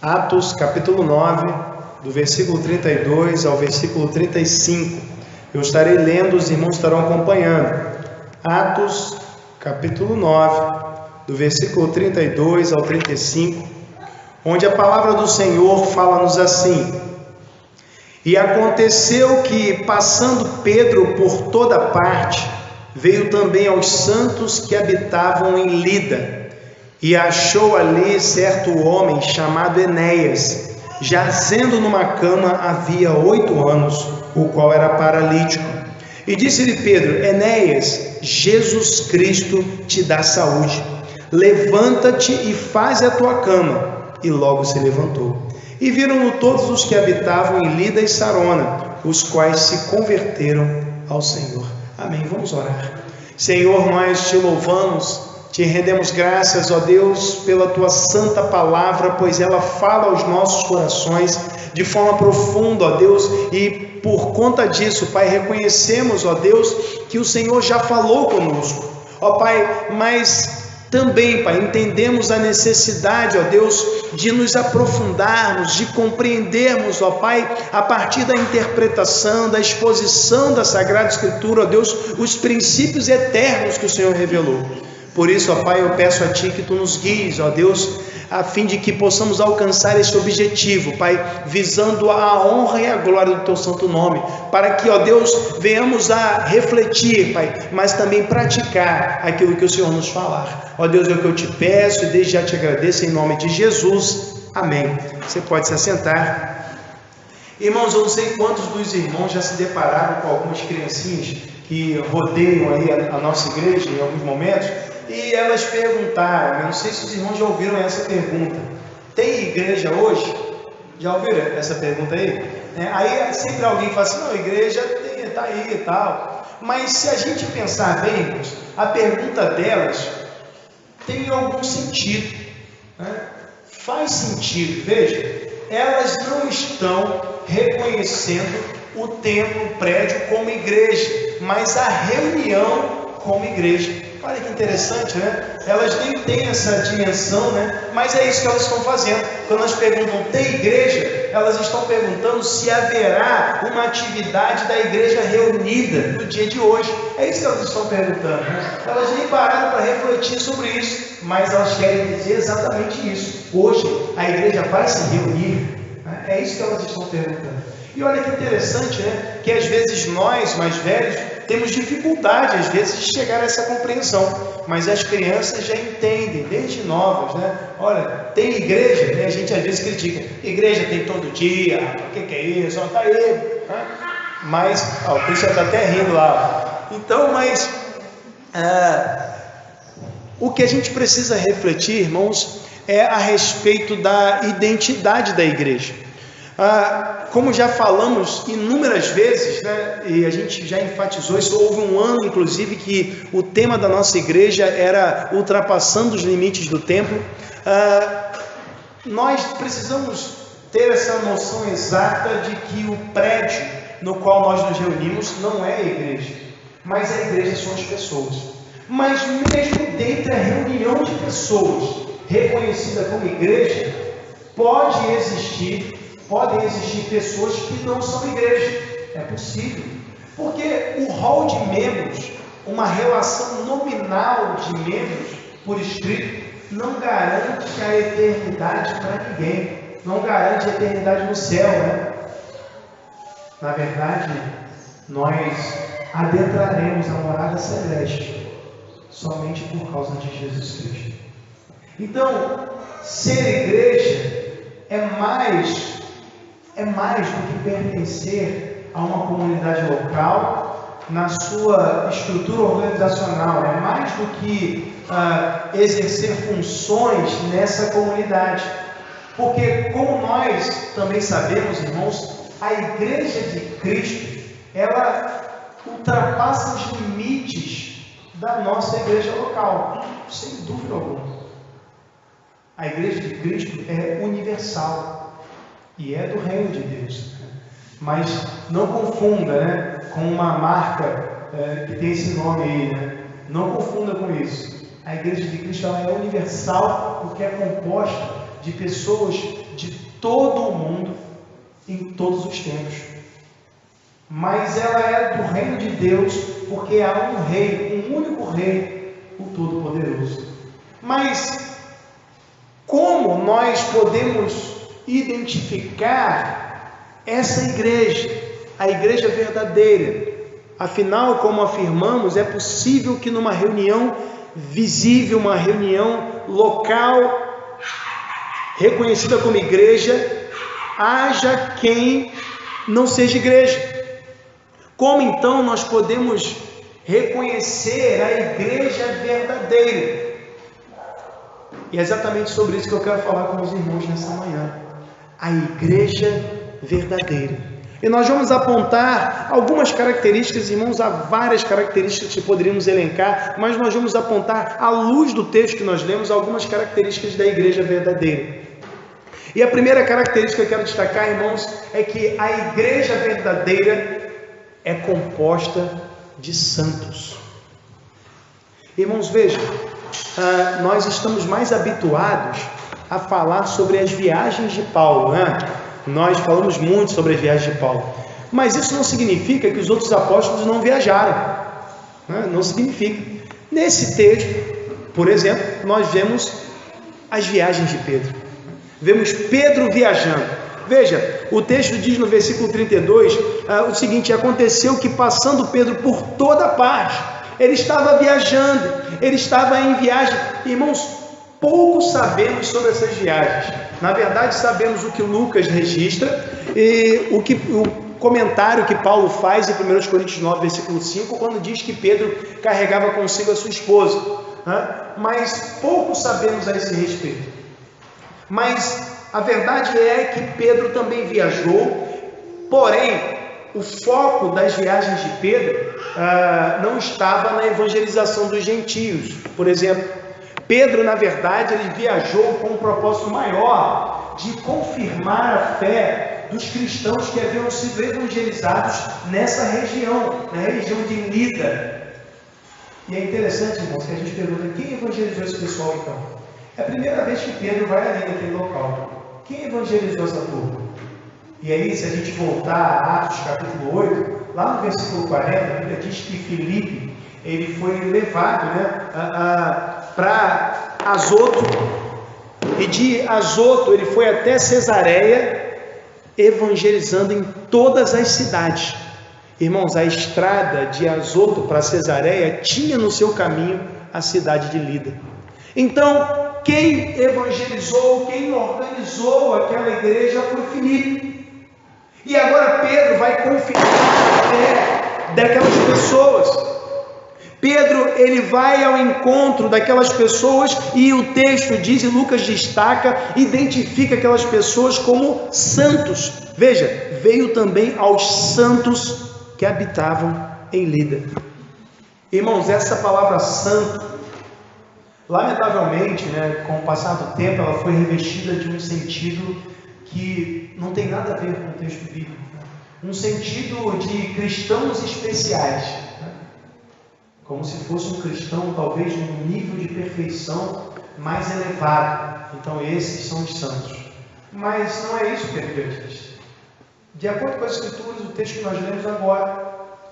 Atos capítulo 9, do versículo 32 ao versículo 35. Eu estarei lendo, os irmãos estarão acompanhando. Atos capítulo 9, do versículo 32 ao 35, onde a palavra do Senhor fala-nos assim: E aconteceu que, passando Pedro por toda parte, veio também aos santos que habitavam em Lida, e achou ali certo homem chamado Enéas, jazendo numa cama havia 8 anos, o qual era paralítico. E disse-lhe Pedro: Enéas, Jesus Cristo te dá saúde, levanta-te e faze a tua cama. E logo se levantou. E viram-no todos os que habitavam em Lida e Sarona, os quais se converteram ao Senhor. Amém. Vamos orar. Senhor, nós te louvamos, te rendemos graças, ó Deus, pela tua santa palavra, pois ela fala aos nossos corações de forma profunda, ó Deus, e por conta disso, Pai, reconhecemos, ó Deus, que o Senhor já falou conosco, ó Pai, mas também, Pai, entendemos a necessidade, ó Deus, de nos aprofundarmos, de compreendermos, ó Pai, a partir da interpretação, da exposição da Sagrada Escritura, ó Deus, os princípios eternos que o Senhor revelou. Por isso, ó Pai, eu peço a Ti que Tu nos guies, ó Deus, a fim de que possamos alcançar esse objetivo, Pai, visando a honra e a glória do Teu santo nome, para que, ó Deus, venhamos a refletir, Pai, mas também praticar aquilo que o Senhor nos falar. Ó Deus, é o que eu te peço e desde já te agradeço em nome de Jesus. Amém. Você pode se assentar. Irmãos, eu não sei quantos dos irmãos já se depararam com algumas criancinhas que rodeiam aí a nossa igreja em alguns momentos, e elas perguntaram, eu não sei se os irmãos já ouviram essa pergunta: tem igreja hoje? Já ouviram essa pergunta aí? Aí sempre alguém fala assim: não, a igreja está aí e tal. Mas se a gente pensar bem, irmãos, a pergunta delas tem algum sentido, né? Faz sentido. Veja, elas não estão reconhecendo o templo, o prédio como igreja, mas a reunião como igreja. Olha que interessante, né? Elas nem têm essa dimensão, né? Mas é isso que elas estão fazendo. Quando elas perguntam, tem igreja? Elas estão perguntando se haverá uma atividade da igreja reunida no dia de hoje. É isso que elas estão perguntando, né? Elas nem pararam para refletir sobre isso, mas elas querem dizer exatamente isso. Hoje a igreja vai se reunir, né? É isso que elas estão perguntando. E olha que interessante, né? Que às vezes nós, mais velhos, temos dificuldade, às vezes, de chegar a essa compreensão. Mas as crianças já entendem, desde novas, né? Olha, tem igreja, né? A gente às vezes critica. Igreja tem todo dia, o que é isso? Tá aí, né? Mas, o Cristian está até rindo lá. Então, mas o que a gente precisa refletir, irmãos, é a respeito da identidade da igreja. Como já falamos inúmeras vezes, né, e a gente já enfatizou isso, houve um ano inclusive que o tema da nossa igreja era ultrapassando os limites do templo. Nós precisamos ter essa noção exata de que o prédio no qual nós nos reunimos não é a igreja, mas a igreja são as pessoas. Mas mesmo dentre a reunião de pessoas reconhecida como igreja, podem existir pessoas que não são igreja. É possível, porque o rol de membros, uma relação nominal de membros por escrito, não garante a eternidade para ninguém, não garante a eternidade no céu, né? Na verdade, nós adentraremos a morada celeste somente por causa de Jesus Cristo. Então, ser igreja é mais do que pertencer a uma comunidade local na sua estrutura organizacional, é mais do que exercer funções nessa comunidade, porque como nós também sabemos, irmãos, a igreja de Cristo, ela ultrapassa os limites da nossa igreja local, sem dúvida alguma. A igreja de Cristo é universal e é do reino de Deus, mas não confunda, né, com uma marca que tem esse nome aí, né? Não confunda com isso. A igreja de Cristo ela é universal porque é composta de pessoas de todo o mundo, em todos os tempos. Mas ela é do reino de Deus, porque há um rei, um único rei, o Todo-Poderoso. Mas como nós podemos identificar essa igreja, a igreja verdadeira? Afinal, como afirmamos, é possível que numa reunião visível, uma reunião local, reconhecida como igreja, haja quem não seja igreja. Como então nós podemos reconhecer a igreja verdadeira? E é exatamente sobre isso que eu quero falar com os irmãos nessa manhã. A igreja verdadeira. E nós vamos apontar algumas características, irmãos, há várias características que poderíamos elencar, mas nós vamos apontar, à luz do texto que nós lemos, algumas características da igreja verdadeira. E a primeira característica que eu quero destacar, irmãos, é que a igreja verdadeira é composta de santos. Irmãos, vejam, nós estamos mais habituados a falar sobre as viagens de Paulo, né? Nós falamos muito sobre as viagens de Paulo, mas isso não significa que os outros apóstolos não viajaram, né? Não significa. Nesse texto, por exemplo, nós vemos as viagens de Pedro, vemos Pedro viajando. Veja, o texto diz no versículo 32 o seguinte: aconteceu que passando Pedro por toda parte, ele estava viajando, ele estava em viagem. Irmãos, pouco sabemos sobre essas viagens. Na verdade, sabemos o que Lucas registra e o comentário que Paulo faz em 1 Coríntios 9, versículo 5, quando diz que Pedro carregava consigo a sua esposa, né? Mas pouco sabemos a esse respeito. Mas a verdade é que Pedro também viajou, porém, o foco das viagens de Pedro não estava na evangelização dos gentios. Por exemplo, Pedro, na verdade, ele viajou com um propósito maior de confirmar a fé dos cristãos que haviam sido evangelizados nessa região, na região de Lida. E é interessante, irmãos, que a gente pergunta: quem evangelizou esse pessoal então? É a primeira vez que Pedro vai ali naquele local. Quem evangelizou essa turma? E aí, se a gente voltar a Atos capítulo 8, lá no versículo 40, a Bíblia diz que Filipe, ele foi levado, para Azoto, e de Azoto ele foi até Cesareia, evangelizando em todas as cidades. Irmãos, a estrada de Azoto para Cesareia tinha no seu caminho a cidade de Lida. Então, quem evangelizou, quem organizou aquela igreja foi Filipe. E agora Pedro vai confirmar a fé daquelas pessoas. Pedro, ele vai ao encontro daquelas pessoas e o texto diz, e Lucas destaca, identifica aquelas pessoas como santos. Veja, veio também aos santos que habitavam em Lida. Irmãos, essa palavra santo, lamentavelmente, com o passar do tempo, ela foi revestida de um sentido que não tem nada a ver com o texto bíblico. Um sentido de cristãos especiais. Como se fosse um cristão, talvez, num nível de perfeição mais elevado. Então, esses são os santos. Mas não é isso que a Bíblia diz. De acordo com as Escrituras, o texto que nós lemos agora,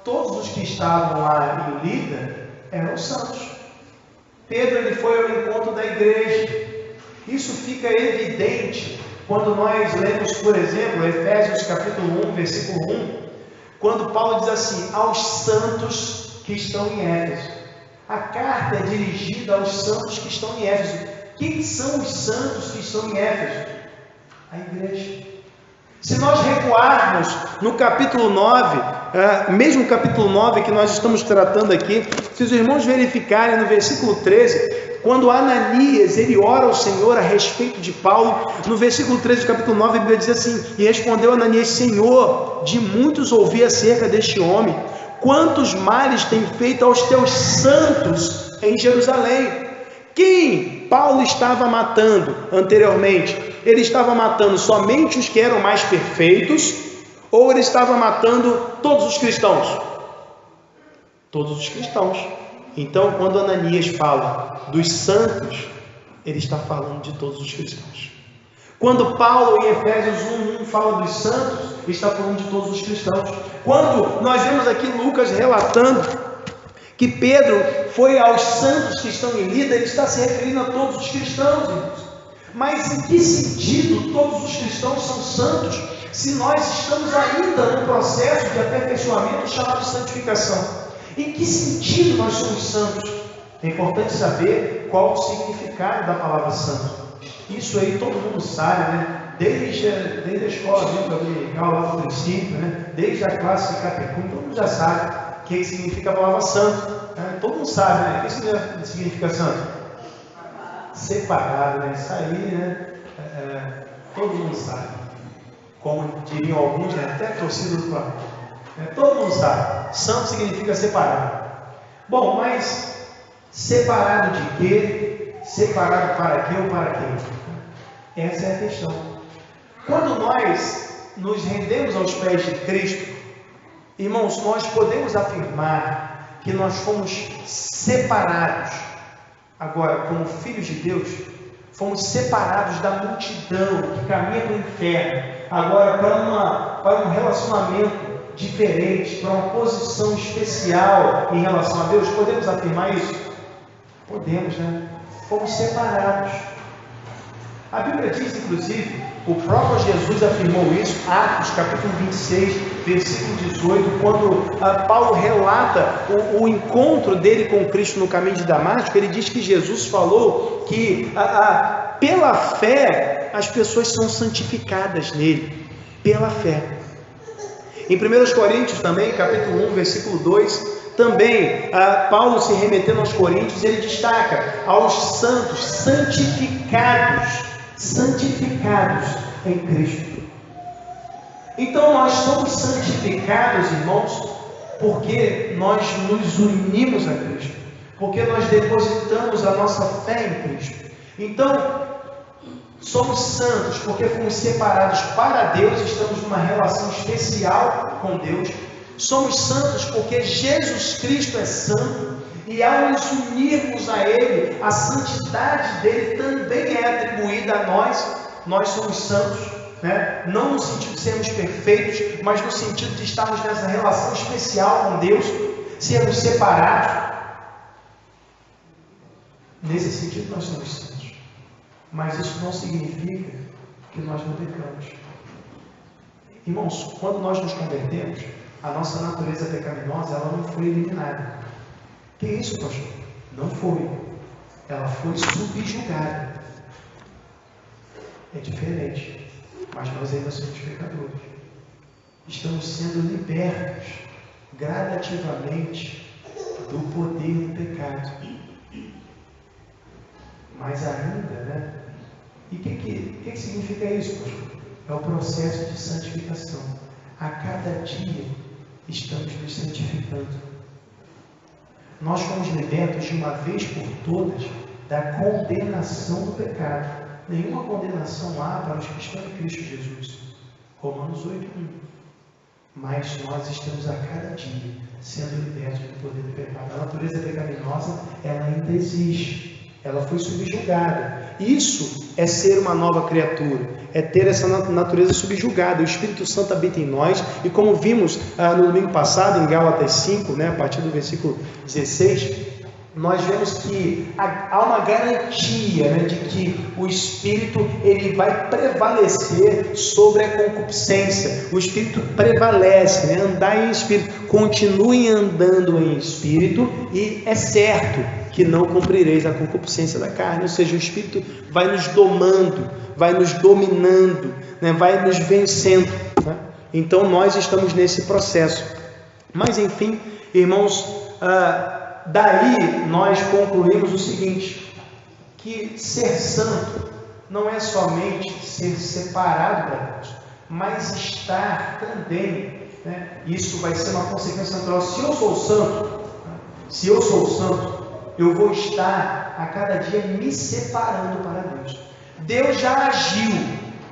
todos os que estavam lá em Lida eram santos. Pedro, ele foi ao encontro da igreja. Isso fica evidente quando nós lemos, por exemplo, Efésios capítulo 1, versículo 1, quando Paulo diz assim: aos santos que estão em Éfeso. A carta é dirigida aos santos que estão em Éfeso. Quem são os santos que estão em Éfeso? A igreja. Se nós recuarmos no capítulo 9, mesmo capítulo 9 que nós estamos tratando aqui, se os irmãos verificarem no versículo 13, quando Ananias, ele ora ao Senhor a respeito de Paulo, no versículo 13 do capítulo 9, a Bíblia diz assim: e respondeu Ananias: Senhor, de muitos ouvi acerca deste homem, quantos males tem feito aos teus santos em Jerusalém. Quem Paulo estava matando anteriormente? Ele estava matando somente os que eram mais perfeitos, ou ele estava matando todos os cristãos? Todos os cristãos. Então, quando Ananias fala dos santos, ele está falando de todos os cristãos. Quando Paulo, em Efésios 1:1, fala dos santos, está falando de todos os cristãos. Quando nós vemos aqui Lucas relatando que Pedro foi aos santos que estão em Lida, ele está se referindo a todos os cristãos, irmãos. Mas em que sentido todos os cristãos são santos, se nós estamos ainda no processo de aperfeiçoamento chamado santificação? Em que sentido nós somos santos? É importante saber qual o significado da palavra santo. Isso aí todo mundo sabe, né? Desde a escola dominical lá do princípio, né? Desde a classe de catecúmeno, todo mundo já sabe o que significa a palavra santo. Né? Todo mundo sabe, né? O que significa santo? Separado, né? Isso aí, né? Todo mundo sabe. Como diriam alguns, né? Até a torcida do Flamengo. Todo mundo sabe. Santo significa separado. Bom, mas separado de quê? Separado para quê ou para quem? Essa é a questão. Quando nós nos rendemos aos pés de Cristo, irmãos, nós podemos afirmar que nós fomos separados. Agora, como filhos de Deus, fomos separados da multidão que caminha para o inferno. Agora, para um relacionamento diferente, para uma posição especial em relação a Deus. Podemos afirmar isso? Podemos, né? Fomos separados. A Bíblia diz, inclusive, o próprio Jesus afirmou isso, Atos capítulo 26, versículo 18, quando Paulo relata o encontro dele com Cristo no caminho de Damasco. Ele diz que Jesus falou que pela fé as pessoas são santificadas nele, pela fé. Em 1 Coríntios também, capítulo 1, versículo 2, também Paulo, se remetendo aos Coríntios, ele destaca aos santos santificados em Cristo. Então nós somos santificados, irmãos, porque nós nos unimos a Cristo, porque nós depositamos a nossa fé em Cristo. Então somos santos porque fomos separados para Deus, estamos numa relação especial com Deus. Somos santos porque Jesus Cristo é santo, e ao nos unirmos a Ele, a santidade dele também é atribuída a nós. Nós somos santos, né? Não no sentido de sermos perfeitos, mas no sentido de estarmos nessa relação especial com Deus, sermos separados. Nesse sentido nós somos santos, mas isso não significa que nós não pecamos. Irmãos, quando nós nos convertemos, a nossa natureza pecaminosa, ela não foi eliminada. Que isso, pastor? Não foi. Ela foi subjugada. É diferente. Mas nós ainda somos pecadores. Estamos sendo libertos gradativamente do poder do pecado. Mas ainda, né? E o que significa isso, pastor? É o processo de santificação. A cada dia estamos nos santificando. Nós fomos libertos de uma vez por todas da condenação do pecado. Nenhuma condenação há para os que estão em Cristo Jesus. Romanos 8:1. Mas nós estamos a cada dia sendo libertos do poder do pecado. A natureza pecaminosa, ela ainda existe. Ela foi subjugada. Isso é ser uma nova criatura, é ter essa natureza subjugada. O Espírito Santo habita em nós, e como vimos no domingo passado, em Gálatas 5, né, a partir do versículo 16, nós vemos que há uma garantia, né, de que o Espírito ele vai prevalecer sobre a concupiscência. O Espírito prevalece, né? Andar em Espírito, continue andando em Espírito, e é certo que não cumprireis a concupiscência da carne. Ou seja, o Espírito vai nos domando, vai nos dominando, né? Vai nos vencendo, né? Então nós estamos nesse processo. Mas enfim, irmãos, daí nós concluímos o seguinte, que ser santo não é somente ser separado da Deus, mas estar também, né? Isso vai ser uma consequência natural. Se eu sou santo, eu vou estar a cada dia me separando para Deus. Deus já agiu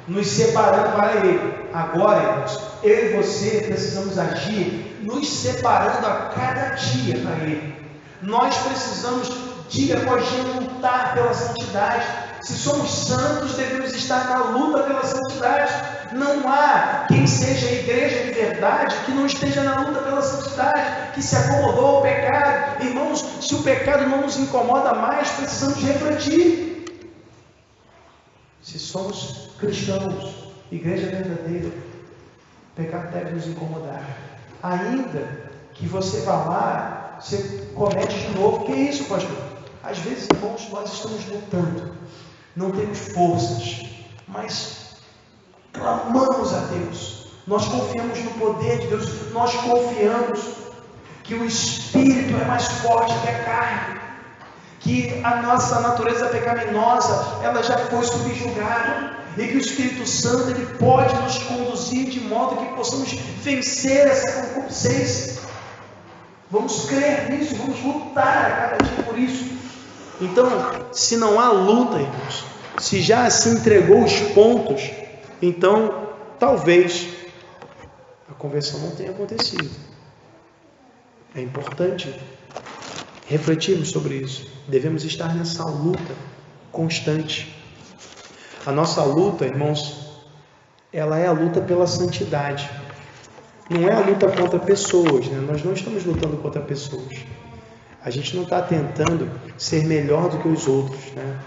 nos separando para Ele. Agora, irmãos, eu e você precisamos agir nos separando a cada dia para Ele. Nós precisamos, dia após dia, lutar pela santidade. Se somos santos, devemos estar na luta pela santidade. Não há quem seja a igreja de verdade que não esteja na luta pela santidade, que se acomodou ao pecado. Irmãos, se o pecado não nos incomoda mais, precisamos refletir. Se somos cristãos, igreja verdadeira, o pecado deve nos incomodar. Ainda que você vá lá, você comete de novo. Que isso, pastor? Às vezes, irmãos, nós estamos lutando, não temos forças, mas clamamos a Deus, nós confiamos no poder de Deus, nós confiamos que o Espírito é mais forte que a carne, que a nossa natureza pecaminosa, ela já foi subjugada, e que o Espírito Santo, ele pode nos conduzir de modo que possamos vencer essa concupiscência. Vamos crer nisso, vamos lutar a cada dia por isso. Então, se não há luta, irmãos, se já se entregou os pontos, então talvez a conversão não tenha acontecido. É importante refletirmos sobre isso. Devemos estar nessa luta constante. A nossa luta, irmãos, ela é a luta pela santidade. Não é a luta contra pessoas, né? Nós não estamos lutando contra pessoas. A gente não está tentando ser melhor do que os outros, né?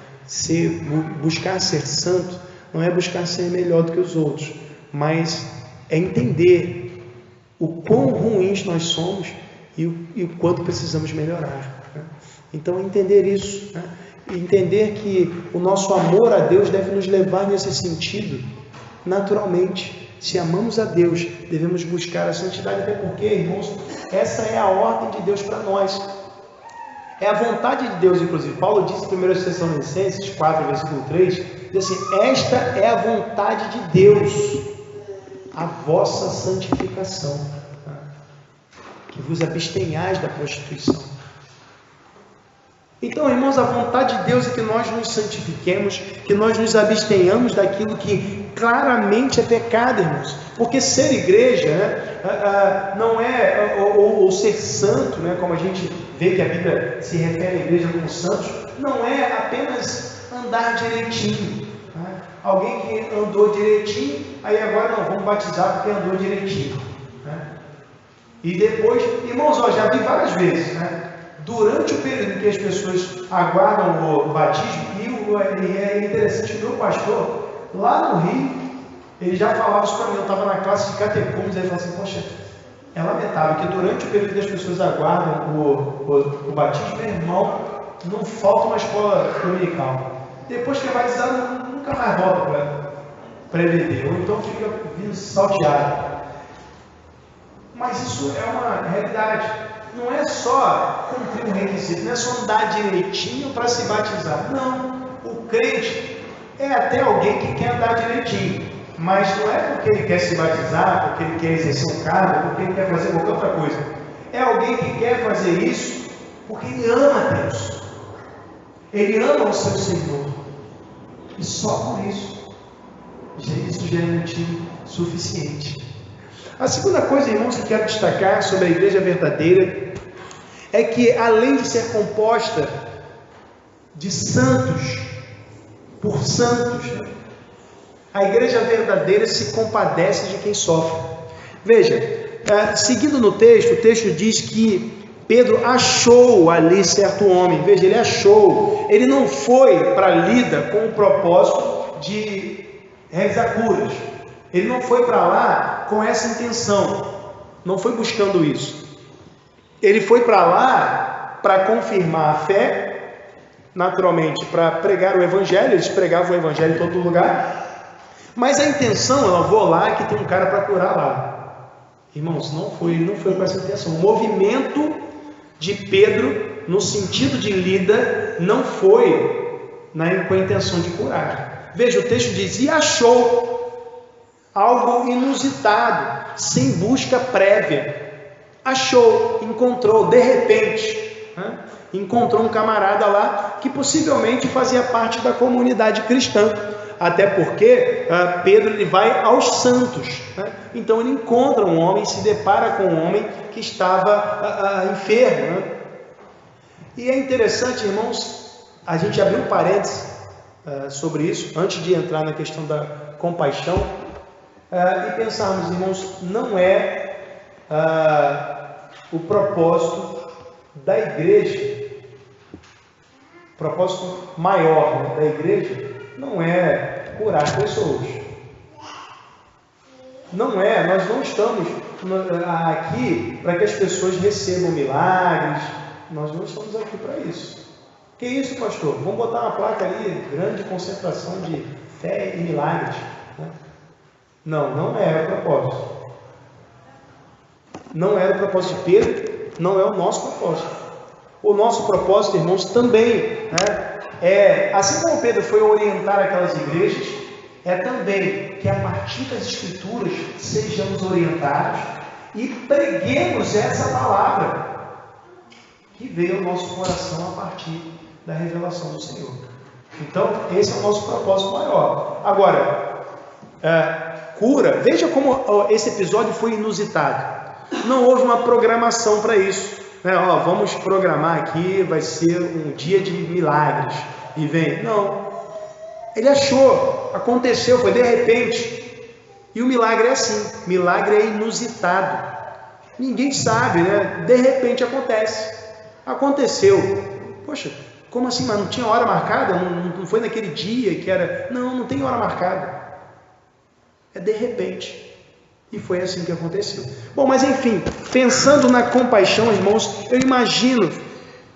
Buscar ser santo não é buscar ser melhor do que os outros, mas é entender o quão ruins nós somos e o quanto precisamos melhorar, né? Então, entender isso, né? E entender que o nosso amor a Deus deve nos levar nesse sentido naturalmente. Se amamos a Deus, devemos buscar a santidade, até porque, irmãos, essa é a ordem de Deus para nós. É a vontade de Deus, inclusive. Paulo disse em 1 Tessalonicenses 4, versículo 3, diz assim: esta é a vontade de Deus, a vossa santificação, que vos abstenhais da prostituição. Então, irmãos, a vontade de Deus é que nós nos santifiquemos, que nós nos abstenhamos daquilo que claramente é pecado, irmãos. Porque ser igreja, né, não é, ou ser santo, né, como a gente vê que a Bíblia se refere à igreja como santos, não é apenas andar direitinho, né? Alguém que andou direitinho, aí agora não, vamos batizar porque andou direitinho, né? E depois, irmãos, já vi várias vezes, né? Durante o período em que as pessoas aguardam o batismo, e é interessante, o meu pastor, lá no Rio, ele já falava isso para mim. Eu estava na classe de catecúmenos, ele falou assim: poxa, é lamentável que durante o período que as pessoas aguardam o batismo, meu irmão, não falta uma escola dominical. Depois que é batizado, nunca mais volta para beber, ou então fica vindo salteado. Mas isso é uma realidade. Não é só cumprir um requisito, não é só andar direitinho para se batizar. Não, o crente é até alguém que quer andar direitinho, mas não é porque ele quer se batizar, porque ele quer exercer um cargo, porque ele quer fazer qualquer outra coisa. É alguém que quer fazer isso porque ele ama a Deus, ele ama o seu Senhor, e só por isso isso já é motivo suficiente. A segunda coisa, irmãos, que quero destacar sobre a igreja verdadeira é que, além de ser composta de santos, por santos, a igreja verdadeira se compadece de quem sofre. Veja, seguindo no texto, o texto diz que Pedro achou ali certo homem. Veja, ele achou, ele não foi para Lida com o propósito de realizar curas. Ele não foi para lá com essa intenção, não foi buscando isso. Ele foi para lá para confirmar a fé, naturalmente, para pregar o Evangelho. Eles pregavam o Evangelho em todo lugar, mas a intenção, eu vou lá que tem um cara para curar lá. Irmãos, não foi com essa intenção. O movimento de Pedro, no sentido de Lida, não foi com a intenção de curar. Veja, o texto diz: e achou algo inusitado, sem busca prévia. Achou, encontrou, de repente, né? Encontrou um camarada lá que possivelmente fazia parte da comunidade cristã, até porque Pedro ele vai aos santos, né? Então ele encontra um homem, se depara com um homem que estava enfermo, né? E é interessante, irmãos, a gente abrir um parênteses, sobre isso, antes de entrar na questão da compaixão, e pensarmos, irmãos, não é o propósito da igreja, o propósito maior da igreja não é curar pessoas. Não é, nós não estamos aqui para que as pessoas recebam milagres, nós não estamos aqui para isso. Que isso, pastor? Vamos botar uma placa ali, grande concentração de fé e milagres. Né? Não, não é o propósito. Não era o propósito de Pedro, não é o nosso propósito. O nosso propósito, irmãos, também, né, assim como Pedro foi orientar aquelas igrejas, é também que a partir das Escrituras sejamos orientados e preguemos essa palavra que veio ao nosso coração a partir da revelação do Senhor. Então, esse é o nosso propósito maior. Agora, cura, veja como esse episódio foi inusitado. Não houve uma programação para isso. Vamos programar aqui, vai ser um dia de milagres. E vem. Não. Ele achou, aconteceu, foi de repente. E o milagre é assim. Milagre é inusitado. Ninguém sabe, né? De repente acontece. Aconteceu. Poxa, como assim? Mas não tinha hora marcada? Não foi naquele dia que era... Não tem hora marcada. É de repente. E foi assim que aconteceu. Bom, mas enfim, pensando na compaixão, irmãos, eu imagino,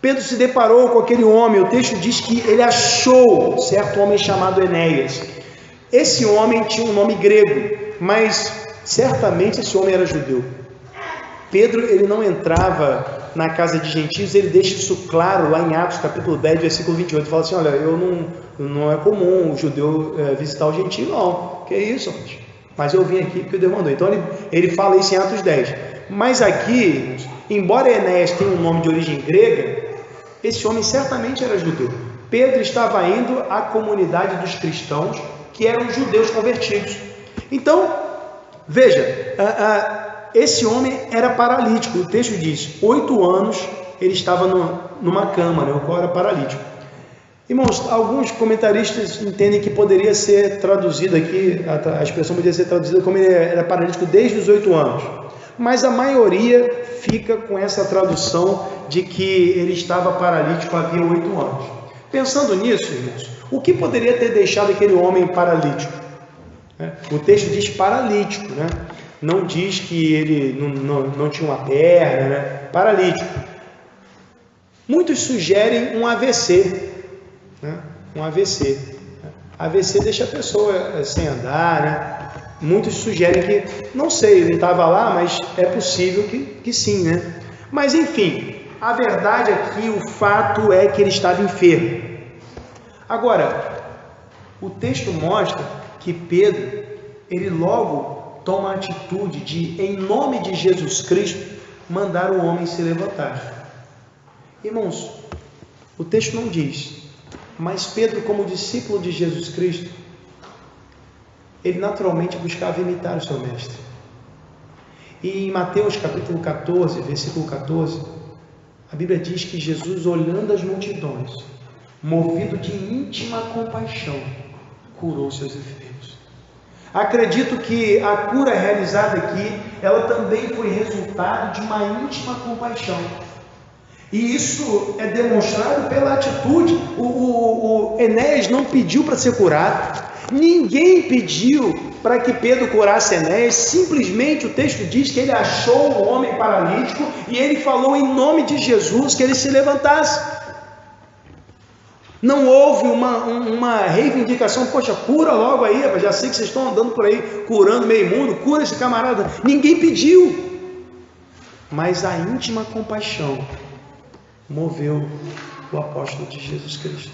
Pedro se deparou com aquele homem, o texto diz que ele achou certo homem chamado Enéas. Esse homem tinha um nome grego, mas certamente esse homem era judeu. Pedro, ele não entrava na casa de gentios, ele deixa isso claro lá em Atos capítulo 10, versículo 28, ele fala assim, olha, não é comum o judeu visitar o gentio, não. Que isso, gente? Mas eu vim aqui porque Deus mandou. Então ele fala isso em Atos 10. Mas aqui, embora Enéas tenha um nome de origem grega, esse homem certamente era judeu. Pedro estava indo à comunidade dos cristãos, que eram judeus convertidos. Então, veja, esse homem era paralítico. O texto diz, 8 anos ele estava numa cama, né, o qual era paralítico. Irmãos, alguns comentaristas entendem que poderia ser traduzido aqui, a expressão poderia ser traduzida como ele era paralítico desde os 8 anos. Mas a maioria fica com essa tradução de que ele estava paralítico havia 8 anos. Pensando nisso, irmãos, o que poderia ter deixado aquele homem paralítico? O texto diz paralítico, né? Não diz que ele não tinha uma perna, né? Paralítico. Muitos sugerem um AVC. Um AVC. AVC deixa a pessoa sem andar, né? Muitos sugerem que, não sei, ele estava lá, mas é possível que sim, né? Mas enfim, a verdade aqui, o fato é que ele estava enfermo. Agora, o texto mostra que Pedro, ele logo toma a atitude de, em nome de Jesus Cristo, mandar o homem se levantar. Irmãos, o texto não diz, mas Pedro, como discípulo de Jesus Cristo, ele naturalmente buscava imitar o seu mestre. E em Mateus capítulo 14, versículo 14, a Bíblia diz que Jesus, olhando as multidões, movido de íntima compaixão, curou seus enfermos. Acredito que a cura realizada aqui, ela também foi resultado de uma íntima compaixão. E isso é demonstrado pela atitude. O Enéas não pediu para ser curado. Ninguém pediu para que Pedro curasse Enéas. Simplesmente o texto diz que ele achou o homem paralítico e ele falou em nome de Jesus que ele se levantasse. Não houve uma reivindicação, poxa, cura logo aí, já sei que vocês estão andando por aí curando meio mundo, cura esse camarada. Ninguém pediu, mas a íntima compaixão moveu o apóstolo de Jesus Cristo.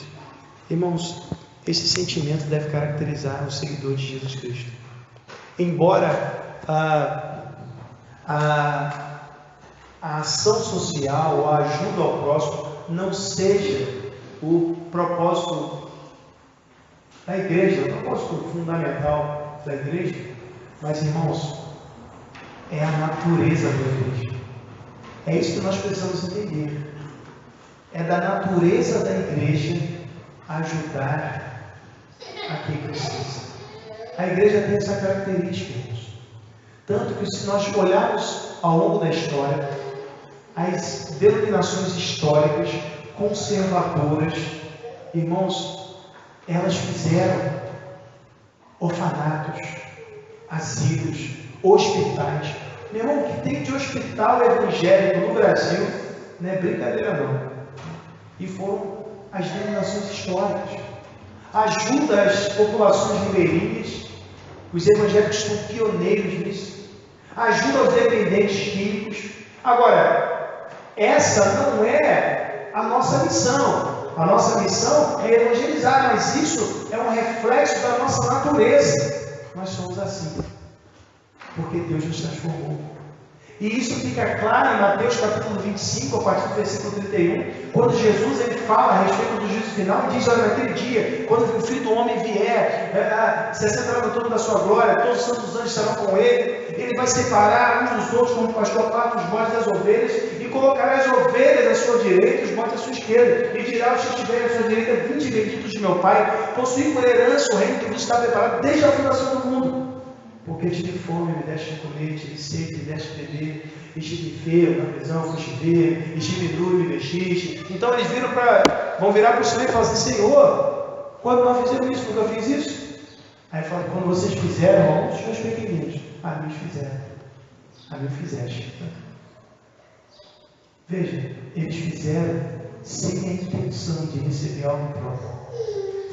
Irmãos, esse sentimento deve caracterizar o seguidor de Jesus Cristo. Embora a ação social, a ajuda ao próximo não seja o propósito da igreja, o propósito fundamental da igreja, mas, irmãos, é a natureza da igreja. É isso que nós precisamos entender. É da natureza da igreja ajudar a quem precisa. A igreja tem essa característica, irmãos. Tanto que se nós olharmos ao longo da história, as denominações históricas, conservadoras, irmãos, elas fizeram orfanatos, asilos, hospitais. Meu irmão, o que tem de hospital evangélico no Brasil não é brincadeira não. E foram as denominações históricas. Ajuda as populações ribeirinhas. Os evangélicos são pioneiros nisso. Ajuda os dependentes químicos. Agora, essa não é a nossa missão. A nossa missão é evangelizar, mas isso é um reflexo da nossa natureza. Nós somos assim, porque Deus nos transformou. E isso fica claro em Mateus capítulo 25, a partir do versículo 31, quando Jesus ele fala a respeito do juízo final e diz: olha, naquele dia, quando o Filho do Homem vier, se assentará no trono da sua glória, todos os santos anjos estarão com ele vai separar uns dos outros, como o pastor parte os bodes das ovelhas, e colocará as ovelhas à sua direita, os bodes à sua esquerda, e dirá aos que estiverem à sua direita: vinde benditos de meu Pai, possuí por herança o reino que vos está preparado desde a fundação do mundo. Porque tive fome, me deste de comer, tive sede, me deste de beber, estive enfermo, na prisão, foste ver, estive nu, me vestiste. Então eles vão virar para o Senhor e falar assim: Senhor, quando nós fizemos isso, nunca fiz isso? Aí ele fala: quando vocês fizeram, os meus pequeninos, a mim fizeram, a mim fizeste. Veja, eles fizeram sem a intenção de receber algo próprio.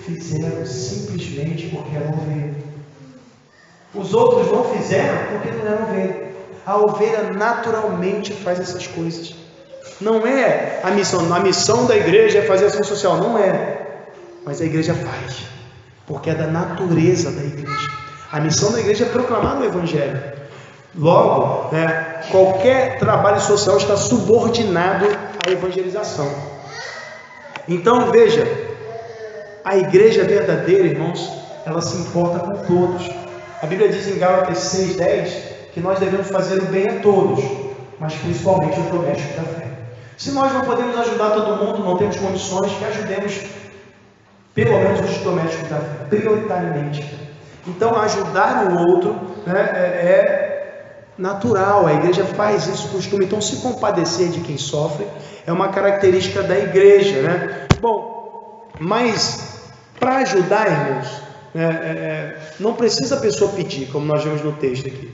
Fizeram simplesmente porque eram ovelhas. Os outros não fizeram porque não eram ovelha. A ovelha naturalmente faz essas coisas. Não é a missão. A missão da igreja é fazer ação social. Não é. Mas a igreja faz. Porque é da natureza da igreja. A missão da igreja é proclamar o Evangelho. Logo, qualquer trabalho social está subordinado à evangelização. Então, veja, a igreja verdadeira, irmãos, ela se importa com todos. A Bíblia diz em Gálatas 6:10 que nós devemos fazer o bem a todos, mas principalmente aos domésticos da fé. Se nós não podemos ajudar todo mundo, não temos condições, que ajudemos pelo menos os domésticos da fé, prioritariamente. Então, ajudar o outro é natural, a igreja faz isso, costuma. Então, se compadecer de quem sofre é uma característica da igreja, Bom, mas para ajudar, irmãos, não precisa a pessoa pedir, como nós vemos no texto aqui.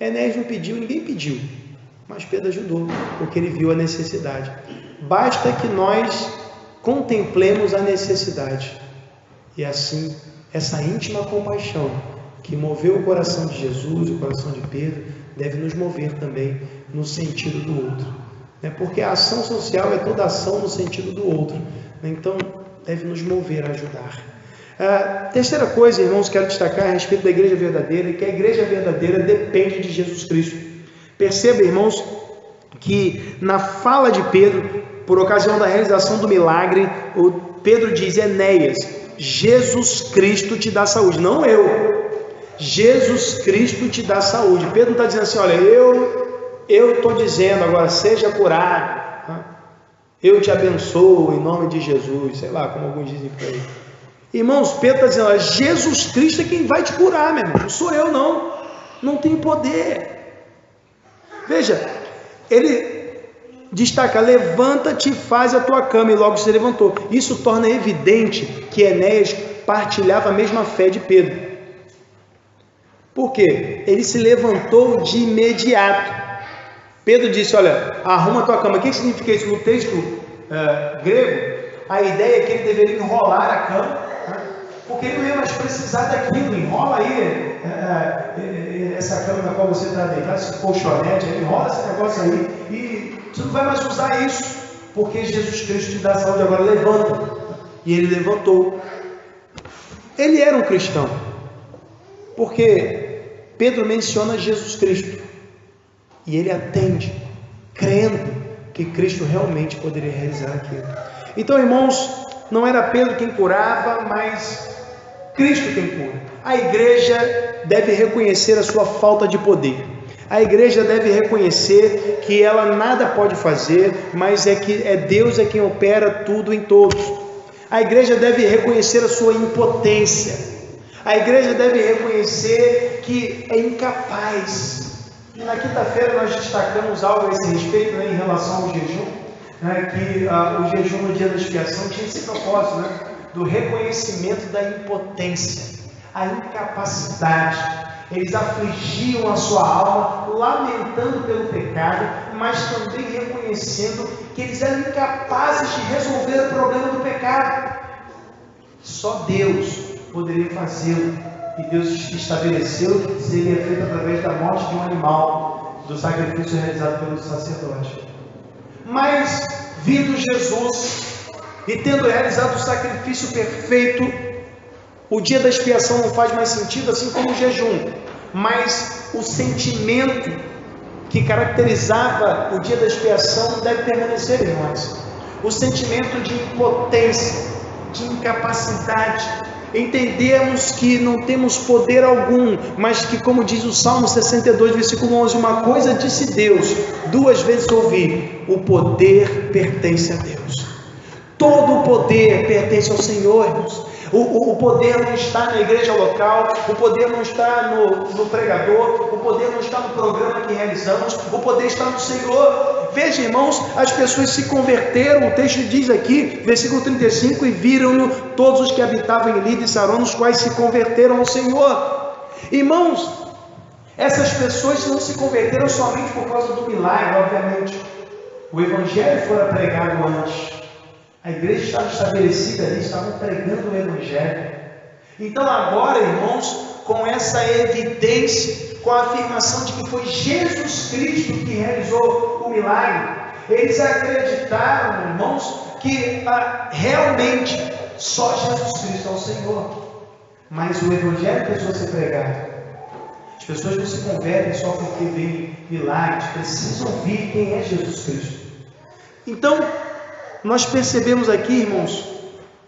Enéas não pediu, ninguém pediu, mas Pedro ajudou, porque ele viu a necessidade. Basta que nós contemplemos a necessidade, e assim, essa íntima compaixão que moveu o coração de Jesus, o coração de Pedro, deve nos mover também no sentido do outro, porque a ação social é toda ação no sentido do outro, então deve nos mover a ajudar. Terceira coisa, irmãos, quero destacar a respeito da igreja verdadeira, que a igreja verdadeira depende de Jesus Cristo. Perceba, irmãos, que na fala de Pedro, por ocasião da realização do milagre, o Pedro diz: Enéas, Jesus Cristo te dá saúde, não eu. Jesus Cristo te dá saúde. Pedro está dizendo assim: olha, eu estou dizendo agora, seja curado, eu te abençoo em nome de Jesus, sei lá, como alguns dizem por aí. Irmãos, Pedro está dizendo: olha, Jesus Cristo é quem vai te curar, meu irmão, não sou eu não tenho poder. Veja, ele destaca: levanta-te e faz a tua cama, e logo se levantou. Isso torna evidente que Enéas partilhava a mesma fé de Pedro. Por quê? Ele se levantou de imediato. Pedro disse: olha, arruma a tua cama. O que significa isso? No texto grego, a ideia é que ele deveria enrolar a cama, porque ele não ia mais precisar daquilo. Enrola aí essa cama na qual você está deitado, esse colchonete, enrola esse negócio aí, e você não vai mais usar isso, porque Jesus Cristo te dá saúde. Agora levanta. E ele levantou. Ele era um cristão, porque Pedro menciona Jesus Cristo, e ele atende, crendo que Cristo realmente poderia realizar aquilo. Então, irmãos, não era Pedro quem curava, mas Cristo quem cura. A igreja deve reconhecer a sua falta de poder. A igreja deve reconhecer que ela nada pode fazer, mas que Deus é quem opera tudo em todos. A igreja deve reconhecer a sua impotência. A igreja deve reconhecer que é incapaz. E na quinta-feira nós destacamos algo a esse respeito, né, em relação ao jejum, né, que o jejum no dia da expiação tinha esse propósito, né, do reconhecimento da impotência, a incapacidade. Eles afligiam a sua alma, lamentando pelo pecado, mas também reconhecendo que eles eram incapazes de resolver o problema do pecado. Só Deus poderia fazê-lo, e Deus estabeleceu que seria feito através da morte de um animal, do sacrifício realizado pelo sacerdote. Mas, vindo Jesus e tendo realizado o sacrifício perfeito, o dia da expiação não faz mais sentido, assim como o jejum, mas o sentimento que caracterizava o dia da expiação deve permanecer em nós. O sentimento de impotência, de incapacidade. Entendemos que não temos poder algum, mas que, como diz o Salmo 62, versículo 11, uma coisa disse Deus, 2 vezes ouvi: o poder pertence a Deus. Todo o poder pertence ao Senhor, irmãos. O poder não está na igreja local, o poder não está no pregador, o poder não está no programa que realizamos, o poder está no Senhor. Veja, irmãos, as pessoas se converteram, o texto diz aqui, versículo 35, e viram-no todos os que habitavam em Lida e Sarón, os quais se converteram ao Senhor. Irmãos, essas pessoas não se converteram somente por causa do milagre, obviamente. O evangelho fora pregado antes. A igreja estava estabelecida ali, estavam pregando o Evangelho. Então agora, irmãos, com essa evidência, com a afirmação de que foi Jesus Cristo que realizou o milagre, eles acreditaram, irmãos, que realmente só Jesus Cristo é o Senhor. Mas o Evangelho precisou ser pregado. As pessoas não se convertem só porque veem milagres, precisam ouvir quem é Jesus Cristo. Então, nós percebemos aqui, irmãos,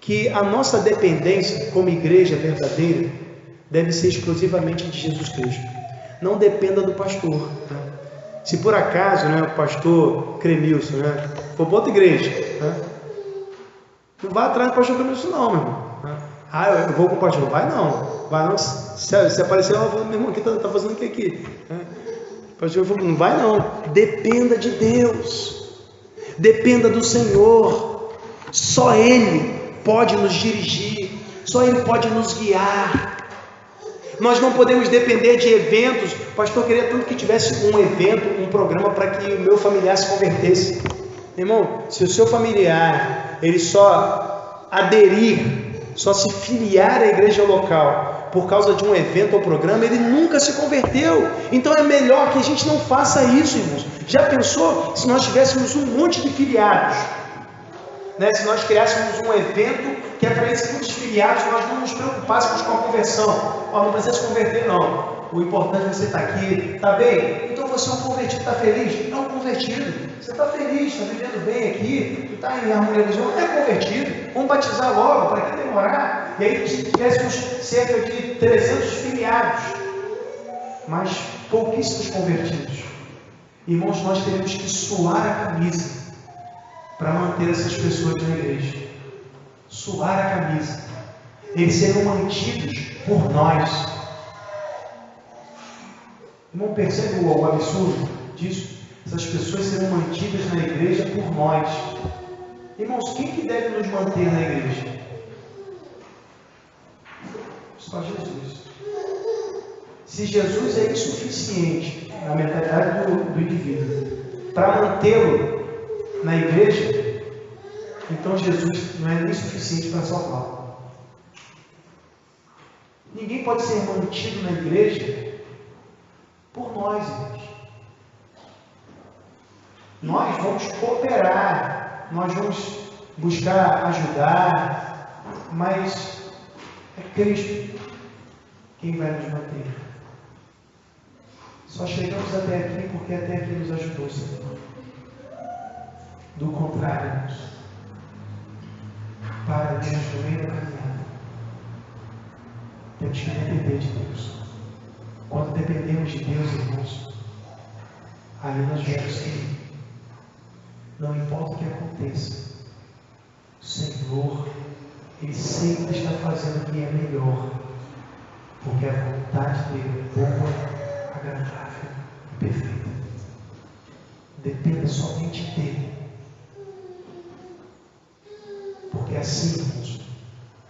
que a nossa dependência como igreja verdadeira deve ser exclusivamente de Jesus Cristo. Não dependa do pastor. Né? Se por acaso, né, o pastor Cremilson, né, for para outra igreja, né, não vai atrás do pastor Cremilson não, meu irmão. Né? Eu vou com o pastor. Vai não. Vai não. Se aparecer, meu irmão, o que está fazendo aqui? Né? O pastor falou, não vai não. Dependa de Deus. Dependa do Senhor. Só Ele pode nos dirigir, só Ele pode nos guiar. Nós não podemos depender de eventos. O pastor queria tanto que tivesse um evento, um programa para que o meu familiar se convertesse. Irmão, se o seu familiar ele só aderir, só se filiar à igreja local por causa de um evento ou programa, ele nunca se converteu. Então é melhor que a gente não faça isso, irmãos. Já pensou se nós tivéssemos um monte de filiados, né? Se nós criássemos um evento que atraísse muitos filiados, nós não nos preocupássemos com a conversão. Não precisa se converter não, o importante é você estar aqui, está bem? Então você é um convertido, está feliz? Não é um convertido, você está feliz, está vivendo bem aqui, tu está em harmonia com Deus, não é convertido. Vamos batizar logo, para que demorar? E aí tivéssemos cerca de 300 filiados, mas pouquíssimos convertidos. Irmãos, nós teremos que suar a camisa para manter essas pessoas na igreja. Suar a camisa. Eles serão mantidos por nós. Irmão, percebe o absurdo disso? Essas pessoas serão mantidas na igreja por nós. Irmãos, quem que deve nos manter na igreja? Só Jesus. Se Jesus é insuficiente na mentalidade do indivíduo para mantê-lo na igreja, então Jesus não é nem suficiente para salvá-lo. Ninguém pode ser mantido na igreja por nós, irmãos. Nós vamos cooperar, nós vamos buscar ajudar, mas é Cristo quem vai nos manter. Só chegamos até aqui porque até aqui nos ajudou o Senhor. Do contrário, irmãos, para Deus no meio da caminhada, temos que depender de Deus. Quando dependemos de Deus, irmãos, aí nós vemos que não importa o que aconteça, o Senhor Ele sempre está fazendo o que é melhor, porque a vontade dele é boa, agradável e perfeita. Dependa somente dele. Porque assim, irmãos,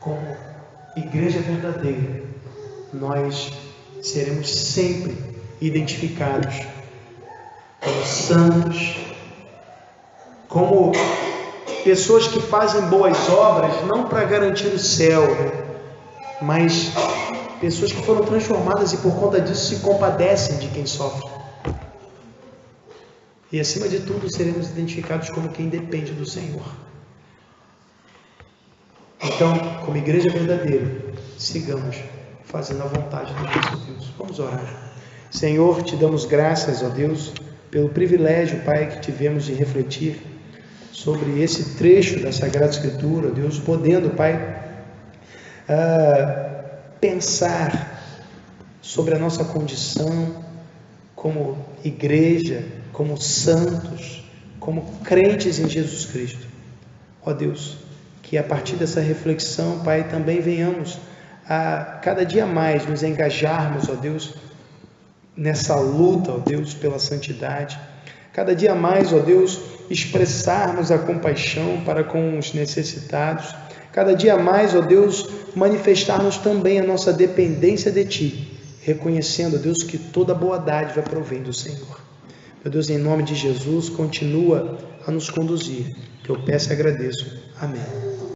como igreja verdadeira, nós seremos sempre identificados como santos, como pessoas que fazem boas obras, não para garantir o céu, mas pessoas que foram transformadas e por conta disso se compadecem de quem sofre. E acima de tudo seremos identificados como quem depende do Senhor. Então, como igreja verdadeira, sigamos fazendo a vontade do nosso Deus. Vamos orar. Senhor, te damos graças, ó Deus, pelo privilégio, Pai, que tivemos de refletir sobre esse trecho da Sagrada Escritura, ó Deus, podendo, Pai, pensar sobre a nossa condição como igreja, como santos, como crentes em Jesus Cristo. Ó Deus, que a partir dessa reflexão, Pai, também venhamos a cada dia mais nos engajarmos, ó Deus, nessa luta, ó Deus, pela santidade. Cada dia mais, ó Deus, expressarmos a compaixão para com os necessitados. Cada dia mais, ó Deus, manifestarmos também a nossa dependência de Ti, reconhecendo, ó Deus, que toda boa dádiva provém do Senhor. Meu Deus, em nome de Jesus, continua a nos conduzir, que eu peço e agradeço. Amém.